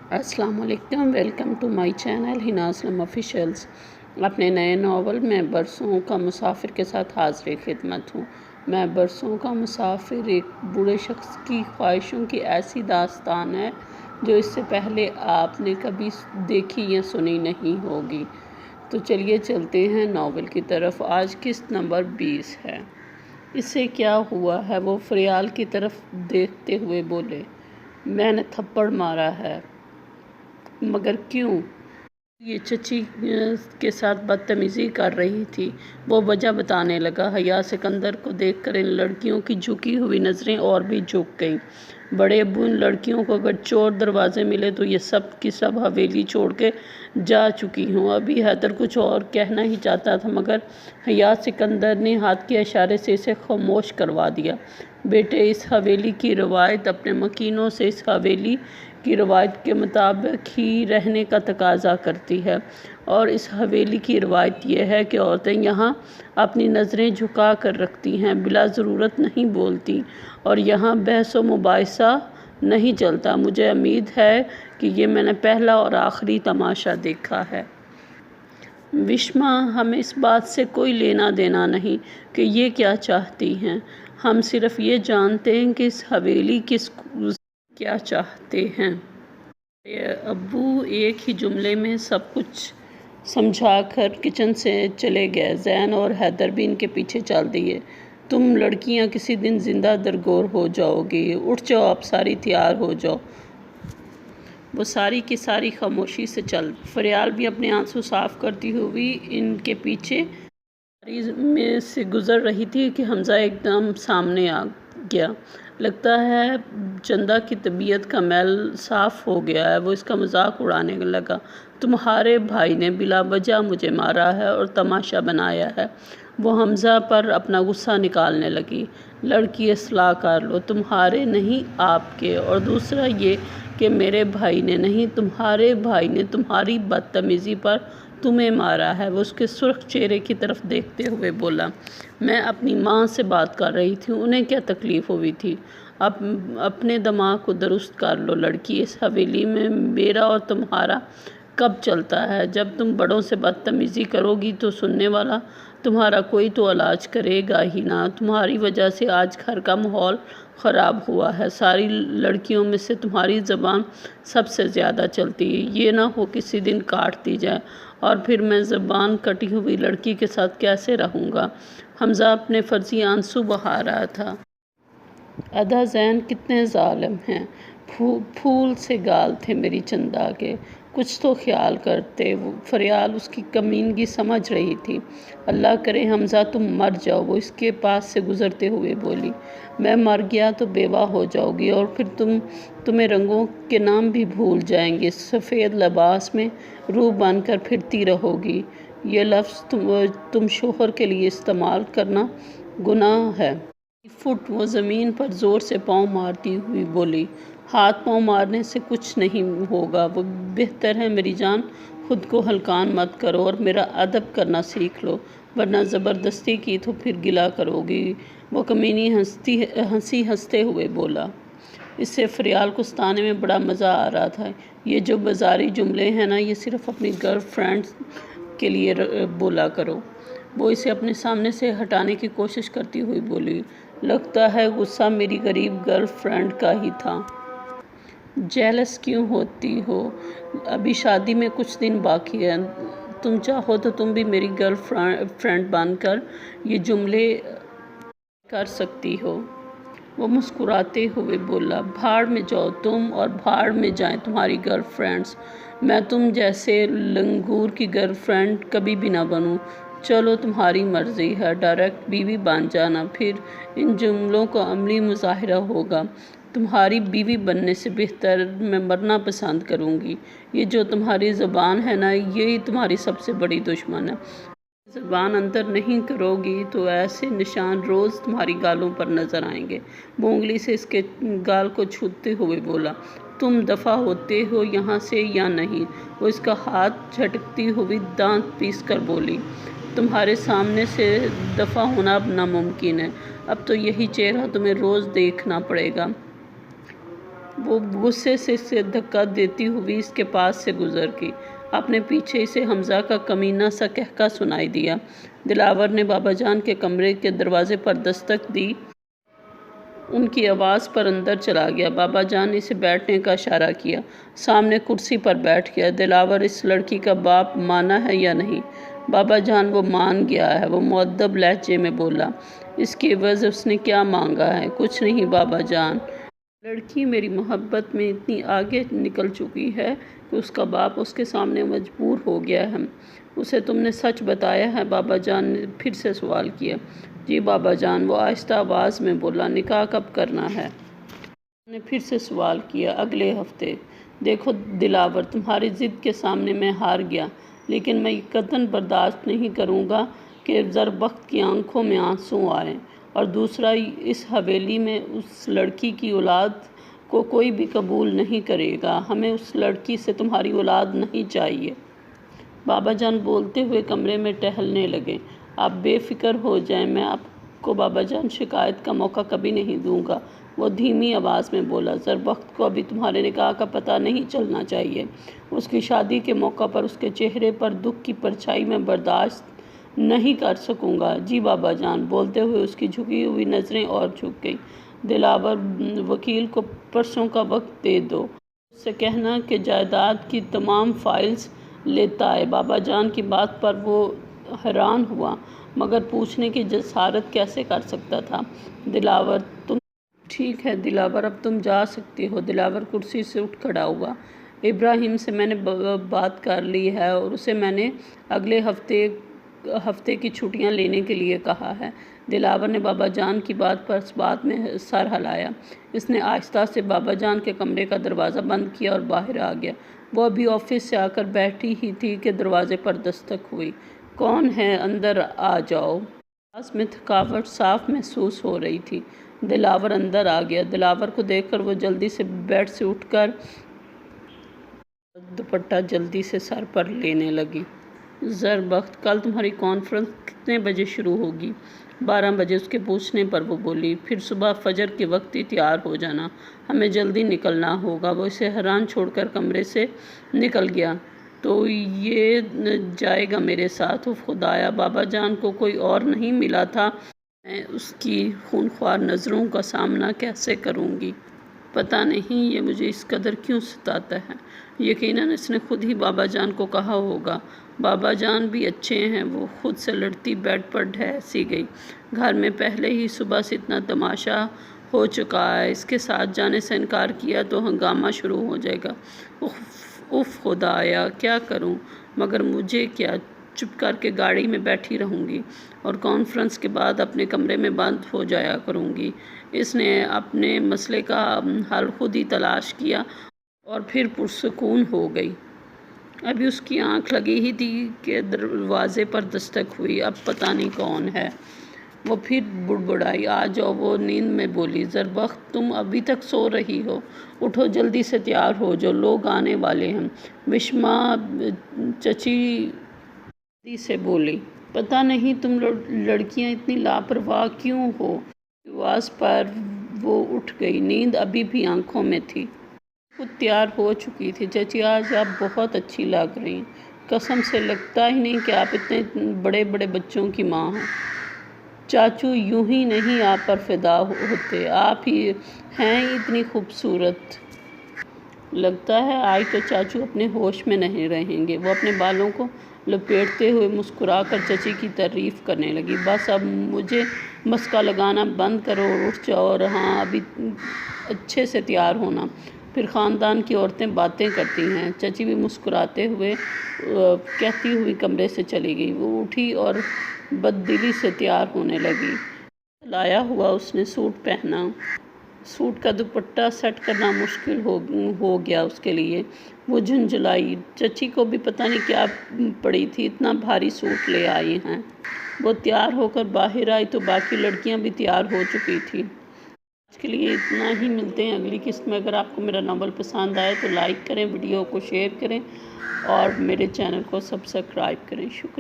अस्सलाम वालेकुम, welcome to my channel Hina Aslam officials. अपने नए नावल मैं बरसों का मुसाफिर के साथ हाज़िर खिदमत हूँ। मैं बरसों का मुसाफिर एक बूढ़े शख्स की ख्वाहिशों की ऐसी दास्तान है जो इससे पहले आपने कभी देखी या सुनी नहीं होगी। तो चलिए चलते हैं नावल की तरफ। आज किस्त नंबर 20 है। इससे क्या हुआ है? वो फरियाल की तरफ देखते हुए बोले। मैंने थप्पड़ मारा है। मगर क्यों? ये चची के साथ बदतमीज़ी कर रही थी। वो वजह बताने लगा। हया सिकंदर को देखकर इन लड़कियों की झुकी हुई नज़रें और भी झुक गईं। बड़े अब्बू इन लड़कियों को अगर चोर दरवाजे मिले तो ये सब की सब हवेली छोड़ के जा चुकी हूँ। अभी हैदर कुछ और कहना ही चाहता था मगर हया सिकंदर ने हाथ के इशारे से इसे खामोश करवा दिया। बेटे, इस हवेली की रवायत अपने मकीनों से इस हवेली की रवायत के मुताबिक ही रहने का तकाजा करती है। और इस हवेली की रवायत यह है कि औरतें यहाँ अपनी नज़रें झुका कर रखती हैं, बिला ज़रूरत नहीं बोलती और यहाँ बहस व मुबाहिसा नहीं चलता। मुझे उम्मीद है कि ये मैंने पहला और आखिरी तमाशा देखा है। विस्मा, हमें इस बात से कोई लेना देना नहीं कि ये क्या चाहती हैं। हम सिर्फ ये जानते हैं कि इस हवेली किस क्या चाहते हैं। अब्बू एक ही जुमले में सब कुछ समझाकर किचन से चले गए। जैन और हैदर भी इनके पीछे चल दिए। तुम लड़कियां किसी दिन जिंदा दरगोर हो जाओगी। उठ जाओ, आप सारी तैयार हो जाओ। वो सारी की सारी खामोशी से चल। फरियाल भी अपने आंसू साफ करती हुई इनके पीछे में से गुजर रही थी कि हमज़ा एकदम सामने आ गया। लगता है चंदा की तबीयत का मैल साफ़ हो गया है। वो इसका मजाक उड़ाने लगा। तुम्हारे भाई ने बिला वजह मुझे मारा है और तमाशा बनाया है। वो हमज़ा पर अपना गुस्सा निकालने लगी। लड़की, इस्लाह कर लो, तुम्हारे नहीं आपके। और दूसरा ये कि मेरे भाई ने नहीं, तुम्हारे भाई ने तुम्हारी बदतमीज़ी पर तुम्हें मारा है। वो उसके सुर्ख चेहरे की तरफ देखते हुए बोला। मैं अपनी माँ से बात कर रही थी, उन्हें क्या तकलीफ़ हुई थी। अब अपने दिमाग को दुरुस्त कर लो लड़की। इस हवेली में मेरा और तुम्हारा कब चलता है? जब तुम बड़ों से बदतमीज़ी करोगी तो सुनने वाला तुम्हारा कोई तो इलाज करेगा ही ना। तुम्हारी वजह से आज घर का माहौल ख़राब हुआ है। सारी लड़कियों में से तुम्हारी ज़बान सबसे ज़्यादा चलती है। ये ना हो किसी दिन काट दी जाए और फिर मैं ज़बान कटी हुई लड़की के साथ कैसे रहूँगा। हमज़ा अपने फर्जी आंसू बहा रहा था। अदा जैन कितने ज़ालिम हैं। फूल से गाल थे मेरी चंदा के, कुछ तो ख्याल करते। वो फरियाल उसकी कमीनगी समझ रही थी। अल्लाह करे हमज़ा तुम मर जाओ, वो इसके पास से गुज़रते हुए बोली। मैं मर गया तो बेवा हो जाओगी और फिर तुम्हें रंगों के नाम भी भूल जाएंगे। सफ़ेद लिबास में रूह बनकर फिरती रहोगी। ये लफ्ज़ तुम शोहर के लिए इस्तेमाल करना गुनाह है। फुट वो ज़मीन पर ज़ोर से पाँव मारती हुई बोली। हाथ पाँव मारने से कुछ नहीं होगा। वो बेहतर है मेरी जान, खुद को हल्कान मत करो और मेरा अदब करना सीख लो, वरना ज़बरदस्ती की तो फिर गिला करोगी। वो कमीनी हंसी हंसते हुए बोला। इससे फरियाल को सताने में बड़ा मज़ा आ रहा था। ये जो बाजारी जुमले हैं ना, ये सिर्फ अपनी गर्ल फ्रेंड्स के लिए बोला करो। वो इसे अपने सामने से हटाने की कोशिश करती हुई बोली। लगता है गुस्सा मेरी गरीब गर्ल फ्रेंड का ही था। जेलस क्यों होती हो? अभी शादी में कुछ दिन बाकी है। तुम चाहो तो तुम भी मेरी गर्ल फ्रेंड बनकर ये जुमले कर सकती हो। वो मुस्कुराते हुए बोला। भाड़ में जाओ तुम और भाड़ में जाएं तुम्हारी गर्ल फ्रेंड्स। मैं तुम जैसे लंगूर की गर्ल फ्रेंड कभी भी ना बनूं। चलो तुम्हारी मर्ज़ी है, डायरेक्ट बीवी बन जाना, फिर इन जुमलों का अमली मुजाहिरा होगा। तुम्हारी बीवी बनने से बेहतर मैं मरना पसंद करूँगी। ये जो तुम्हारी ज़बान है ना, यही तुम्हारी सबसे बड़ी दुश्मन है। ज़बान अंदर नहीं करोगी तो ऐसे निशान रोज़ तुम्हारी गालों पर नज़र आएंगे। वो उंगली से इसके गाल को छूते हुए बोला। तुम दफ़ा होते हो यहाँ से या नहीं? वो इसका हाथ झटकती हुई दांत पीस कर बोली। तुम्हारे सामने से दफ़ा होना अब नामुमकिन है। अब तो यही चेहरा तुम्हें रोज़ देखना पड़ेगा। وہ غصے سے اسے دھکا دیتی ہوئی اس کے پاس سے گزر گئی۔ اپنے پیچھے اسے حمزہ کا کمینہ سا کہکا سنائی دیا۔ دلاور نے بابا جان کے کمرے کے دروازے پر دستک دی۔ ان کی آواز پر اندر چلا گیا۔ بابا جان نے اسے بیٹھنے کا اشارہ کیا۔ سامنے کرسی پر بیٹھ گیا۔ دلاور اس لڑکی کا باپ مانا ہے یا نہیں؟ بابا جان وہ مان گیا ہے، وہ مؤدب لہجے میں بولا۔ اس کی عوض اس نے کیا مانگا ہے؟ کچھ نہیں بابا جان۔ لڑکی میری محبت میں اتنی آگے نکل چکی ہے کہ اس کا باپ اس کے سامنے مجبور ہو گیا ہے۔ اسے تم نے سچ بتایا ہے؟ بابا جان نے پھر سے سوال کیا۔ جی بابا جان، وہ آہستہ آواز میں بولا۔ نکاح کب کرنا ہے؟ انہوں نے پھر سے سوال کیا۔ اگلے ہفتے۔ دیکھو دلاور، تمہاری ضد کے سامنے میں ہار گیا، لیکن میں یہ قطعاً برداشت نہیں کروں گا کہ زربخت کی آنکھوں میں آنسو آئیں۔ اور دوسرا، اس حویلی میں اس لڑکی کی اولاد کو کوئی بھی قبول نہیں کرے گا۔ ہمیں اس لڑکی سے تمہاری اولاد نہیں چاہیے۔ بابا جان بولتے ہوئے کمرے میں ٹہلنے لگے۔ آپ بے فکر ہو جائیں، میں آپ کو بابا جان شکایت کا موقع کبھی نہیں دوں گا۔ وہ دھیمی آواز میں بولا۔ زربخت کو ابھی تمہارے نکاح کا پتہ نہیں چلنا چاہیے۔ اس کی شادی کے موقع پر اس کے چہرے پر دکھ کی پرچھائی میں برداشت نہیں کر سکوں گا۔ جی بابا جان۔ بولتے ہوئے اس کی جھکی ہوئی نظریں اور جھک گئیں۔ دلاور، وکیل کو پرسوں کا وقت دے دو۔ اس سے کہنا کہ جائیداد کی تمام فائلز لیتا آئے۔ بابا جان کی بات پر وہ حیران ہوا، مگر پوچھنے کی جسارت کیسے کر سکتا تھا۔ دلاور، تم ٹھیک ہے دلاور، اب تم جا سکتی ہو۔ دلاور کرسی سے اٹھ کھڑا ہوا۔ ابراہیم سے میں نے بات کر لی ہے اور اسے میں نے اگلے ہفتے کی چھٹیاں لینے کے لیے کہا ہے۔ دلاور نے بابا جان کی بات پر اس بات میں سر ہلایا۔ اس نے آہستہ سے بابا جان کے کمرے کا دروازہ بند کیا اور باہر آ گیا۔ وہ ابھی آفس سے آ کر بیٹھی ہی تھی کہ دروازے پر دستک ہوئی۔ کون ہے؟ اندر آ جاؤ۔ آواز میں تھکاوٹ صاف محسوس ہو رہی تھی۔ دلاور اندر آ گیا۔ دلاور کو دیکھ کر وہ جلدی سے بیڈ سے اٹھ کر دوپٹہ جلدی سے سر پر لینے لگی۔ زربخت، کل تمہاری کانفرنس کتنے بجے شروع ہوگی؟ 12 بجے، اس کے پوچھنے پر وہ بولی۔ پھر صبح فجر کے وقت ہی تیار ہو جانا، ہمیں جلدی نکلنا ہوگا۔ وہ اسے حیران چھوڑ کر کمرے سے نکل گیا۔ تو یہ جائے گا میرے ساتھ؟ خدایا، بابا جان کو کوئی اور نہیں ملا تھا؟ میں اس کی خونخوار نظروں کا سامنا کیسے کروں گی؟ پتہ نہیں یہ مجھے اس قدر کیوں ستاتا ہے۔ یقیناً اس نے خود ہی بابا جان کو کہا ہوگا۔ بابا جان بھی اچھے ہیں۔ وہ خود سے لڑتی بیڈ پر ڈھہ سی گئی۔ گھر میں پہلے ہی صبح سے اتنا تماشا ہو چکا ہے، اس کے ساتھ جانے سے انکار کیا تو ہنگامہ شروع ہو جائے گا۔ اف خدایا، کیا کروں؟ مگر مجھے کیا، چپ کر کے گاڑی میں بیٹھی رہوں گی اور کانفرنس کے بعد اپنے کمرے میں بند ہو جایا کروں گی۔ اس نے اپنے مسئلے کا حل خود ہی تلاش کیا اور پھر پرسکون ہو گئی۔ ابھی اس کی آنکھ لگی ہی تھی کہ دروازے پر دستک ہوئی۔ اب پتہ نہیں کون ہے۔ وہ پھر بڑبڑائی۔ آ جاؤ، وہ نیند میں بولی۔ زربخت، تم ابھی تک سو رہی ہو؟ اٹھو، جلدی سے تیار ہو جاؤ، لوگ آنے والے ہیں۔ وشما چچی جلدی سے بولی۔ پتہ نہیں تم لڑکیاں اتنی لاپرواہ کیوں ہو؟ آواز پر وہ اٹھ گئی۔ نیند ابھی بھی آنکھوں میں تھی۔ خود تیار ہو چکی تھی۔ چچی، آج آپ بہت اچھی لگ رہی ہیں۔ قسم سے لگتا ہی نہیں کہ آپ اتنے بڑے بڑے بچوں کی ماں ہیں۔ چاچو یوں ہی نہیں آپ پر فدا ہوتے، آپ ہی ہیں اتنی خوبصورت۔ لگتا ہے آج تو چاچو اپنے ہوش میں نہیں رہیں گے۔ وہ اپنے بالوں کو لپیٹتے ہوئے مسکرا کر چچی کی تعریف کرنے لگی۔ بس اب مجھے مسکا لگانا بند کرو اور اٹھ جاؤ، اور ہاں، ابھی اچھے سے تیار ہونا، پھر خاندان کی عورتیں باتیں کرتی ہیں۔ چچی بھی مسکراتے ہوئے کہتی ہوئی کمرے سے چلی گئی۔ وہ اٹھی اور بددلی سے تیار ہونے لگی۔ لایا ہوا اس نے سوٹ پہنا۔ سوٹ کا دوپٹہ سیٹ کرنا مشکل ہو گیا اس کے لیے۔ وہ جھنجھلائی۔ چچی کو بھی پتہ نہیں کیا پڑی تھی، اتنا بھاری سوٹ لے آئی ہیں۔ وہ تیار ہو کر باہر آئی تو باقی لڑکیاں بھی تیار ہو چکی تھیں۔ آج کے لیے اتنا ہی، ملتے ہیں اگلی قسط میں۔ اگر آپ کو میرا ناول پسند آئے تو لائک کریں، ویڈیو کو شیئر کریں اور میرے چینل کو سبسکرائب کریں۔ شکریہ۔